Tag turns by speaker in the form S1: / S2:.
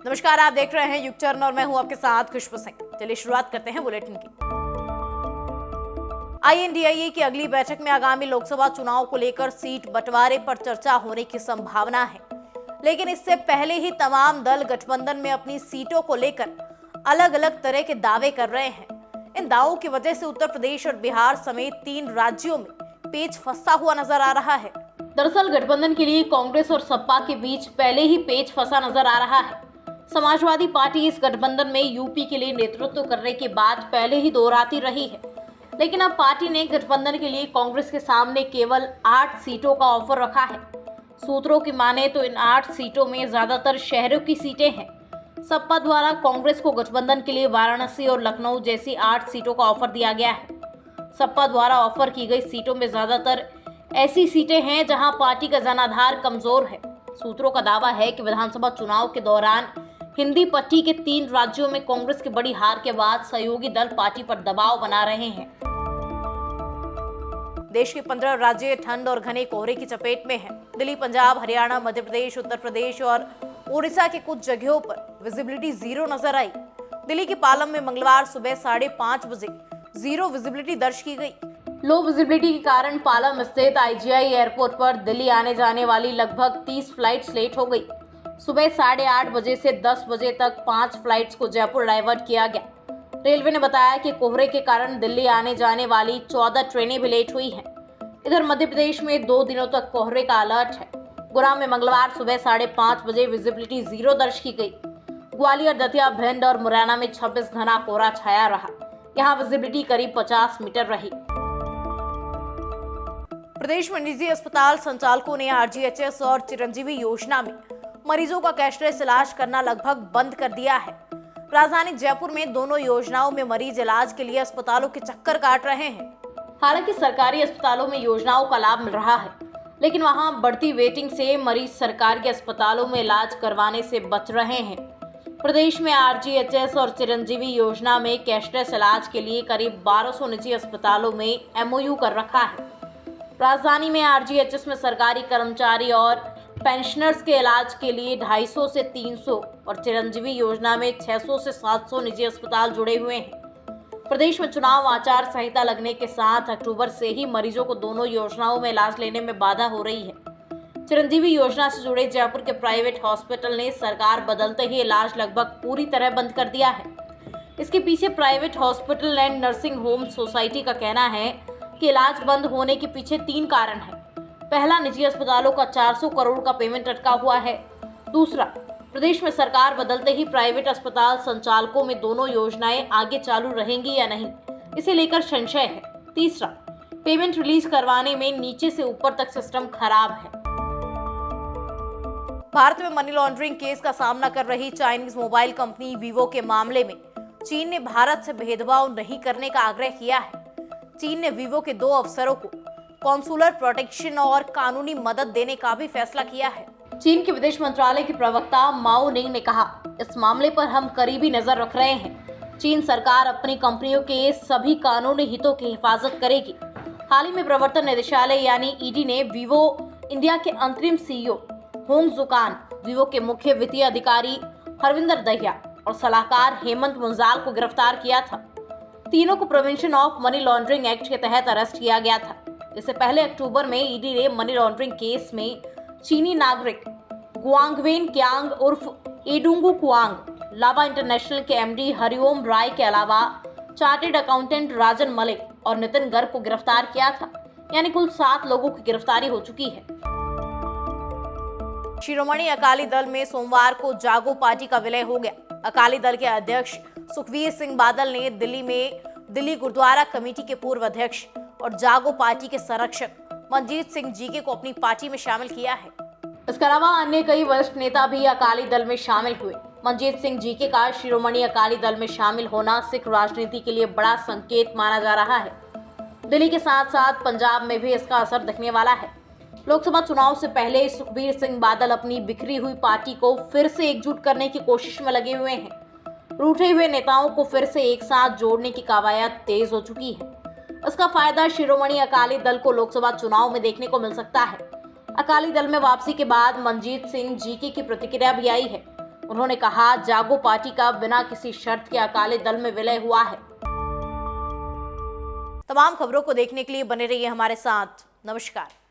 S1: नमस्कार, आप देख रहे हैं युग टर्न और मैं हूं आपके साथ खुशबू सिंह। चलिए शुरुआत करते हैं बुलेटिन की। INDIA की अगली बैठक में आगामी लोकसभा चुनाव को लेकर सीट बंटवारे पर चर्चा होने की संभावना है, लेकिन इससे पहले ही तमाम दल गठबंधन में अपनी सीटों को लेकर अलग अलग तरह के दावे कर रहे हैं। इन दावों की वजह से उत्तर प्रदेश और बिहार समेत 3 राज्यों में पेच फंसा हुआ नजर आ रहा है। दरअसल गठबंधन के लिए कांग्रेस और सपा के बीच पहले ही पेच फंसा नजर आ रहा है। समाजवादी पार्टी इस गठबंधन में यूपी के लिए नेतृत्व करने के बाद पहले ही दोहराती रही है, लेकिन अब पार्टी ने गठबंधन के लिए कांग्रेस के सामने केवल 8 सीटों का ऑफर रखा है। सूत्रों की माने तो इन 8 सीटों में ज्यादातर शहरों की सीटें हैं। सपा द्वारा कांग्रेस को गठबंधन के लिए वाराणसी और लखनऊ जैसी 8 सीटों का ऑफर दिया गया है। सपा द्वारा ऑफर की गई सीटों में ज्यादातर ऐसी सीटें हैं जहां पार्टी का जनाधार कमजोर है। सूत्रों का दावा है कि विधानसभा चुनाव के दौरान हिंदी पट्टी के 3 राज्यों में कांग्रेस की बड़ी हार के बाद सहयोगी दल पार्टी पर दबाव बना रहे हैं। देश के 15 राज्य ठंड और घने कोहरे की चपेट में हैं। दिल्ली, पंजाब, हरियाणा, मध्य प्रदेश, उत्तर प्रदेश और उड़ीसा के कुछ जगहों पर विजिबिलिटी 0 नजर आई। दिल्ली के पालम में मंगलवार सुबह 5:30 बजे 0 विजिबिलिटी दर्ज की गई। लो विजिबिलिटी के कारण पालम स्थित IGI एयरपोर्ट पर दिल्ली आने जाने वाली लगभग 30 फ्लाइट्स लेट हो गई। सुबह 8:30 बजे से 10 बजे तक 5 फ्लाइट्स को जयपुर डाइवर्ट किया गया। रेलवे ने बताया कि कोहरे के कारण दिल्ली आने जाने वाली 14 ट्रेनें भी लेट हुई हैं। इधर मध्य प्रदेश में 2 दिनों तक कोहरे का अलर्ट है। गुना में मंगलवार सुबह 5:30 बजे विजिबिलिटी 0 दर्ज की गई। ग्वालियर, दतिया, भिंड और मुरैना में 26 घना कोहरा छाया रहा। यहाँ विजिबिलिटी करीब 50 मीटर रही। प्रदेश में निजी अस्पताल संचालकों ने RGHS और चिरंजीवी योजना में मरीजों का कैशलेस इलाज करना लगभग बंद कर दिया है। राजधानी जयपुर में दोनों योजनाओं में मरीज इलाज के लिए अस्पतालों के चक्कर काट रहे हैं। हालांकि सरकारी अस्पतालों में योजनाओं का लाभ मिल रहा है, लेकिन वहां बढ़ती वेटिंग से मरीज सरकारी अस्पतालों में इलाज करवाने से बच रहे हैं। प्रदेश में RGHS और चिरंजीवी योजना में कैशलेस इलाज के लिए करीब 1200 निजी अस्पतालों में MOU कर रखा है। राजधानी में RGHS में सरकारी कर्मचारी और पेंशनर्स के इलाज के लिए 250 से 300 और चिरंजीवी योजना में 600 से 700 निजी अस्पताल जुड़े हुए हैं। प्रदेश में चुनाव आचार संहिता लगने के साथ अक्टूबर से ही मरीजों को दोनों योजनाओं में इलाज लेने में बाधा हो रही है। चिरंजीवी योजना से जुड़े जयपुर के प्राइवेट हॉस्पिटल ने सरकार बदलते ही इलाज लगभग पूरी तरह बंद कर दिया है। इसके पीछे private hospital and nursing home society का कहना है कि इलाज बंद होने के पीछे 3 कारण हैं। पहला, निजी अस्पतालों का 400 करोड़ का पेमेंट अटका हुआ है। दूसरा, प्रदेश में सरकार बदलते ही प्राइवेट अस्पताल संचालकों में दोनों योजनाएं आगे चालू रहेंगी या नहीं, इसे लेकर संशय है। तीसरा, पेमेंट रिलीज करवाने में नीचे से ऊपर तक सिस्टम खराब है। भारत में मनी लॉन्ड्रिंग केस का सामना कर रही चाइनीज मोबाइल कंपनी वीवो के मामले में चीन ने भारत से भेदभाव नहीं करने का आग्रह किया है। चीन ने वीवो के 2 अफसरों को कॉन्सुलर प्रोटेक्शन और कानूनी मदद देने का भी फैसला किया है। चीन के विदेश मंत्रालय के प्रवक्ता माओ निंग ने कहा, इस मामले पर हम करीबी नजर रख रहे हैं। चीन सरकार अपनी कंपनियों के सभी कानूनी हितों की हिफाजत करेगी। हाल ही में प्रवर्तन निदेशालय यानी ED ने वीवो इंडिया के अंतरिम CEO होंग जुकान, वीवो के मुख्य वित्तीय अधिकारी हरविंदर दहिया और सलाहकार हेमंत मुंजाल को गिरफ्तार किया था। तीनों को prevention of money laundering act के तहत अरेस्ट किया गया था। इससे पहले अक्टूबर में ED ने मनी लॉन्ड्रिंग केस में चीनी नागरिक गुआंगवेन क्यांग उर्फ एडुंगू कुआंग, लावा इंटरनेशनल के MD हरिओम राय के अलावा चार्टेड अकाउंटेंट राजन मलिक और नितिन गर्ग को गिरफ्तार किया था। यानी कुल 7 लोगों की गिरफ्तारी हो चुकी है। शिरोमणि अकाली दल में सोमवार को जागो पार्टी का विलय हो गया। अकाली दल के अध्यक्ष सुखबीर सिंह बादल ने दिल्ली गुरुद्वारा कमेटी के पूर्व अध्यक्ष और जागो पार्टी के संरक्षक मंजीत सिंह जीके को अपनी पार्टी में शामिल किया है। इसके अलावा अन्य कई वरिष्ठ नेता भी अकाली दल में शामिल हुए। मंजीत सिंह जीके का शिरोमणि अकाली दल में शामिल होना सिख राजनीति के लिए बड़ा संकेत माना जा रहा है। दिल्ली के साथ साथ पंजाब में भी इसका असर दिखने वाला है। लोकसभा चुनाव से पहले सुखबीर सिंह बादल अपनी बिखरी हुई पार्टी को फिर से एकजुट करने की कोशिश में लगे हुए हैं। रूठे हुए नेताओं को फिर से एक साथ जोड़ने की कवायद तेज हो चुकी है। इसका फायदा शिरोमणि अकाली दल को लोकसभा चुनाव में देखने को मिल सकता है। अकाली दल में वापसी के बाद मंजीत सिंह जीके की प्रतिक्रिया भी आई है। उन्होंने कहा, जागो पार्टी का बिना किसी शर्त के अकाली दल में विलय हुआ है। तमाम खबरों को देखने के लिए बने रहिए हमारे साथ। नमस्कार।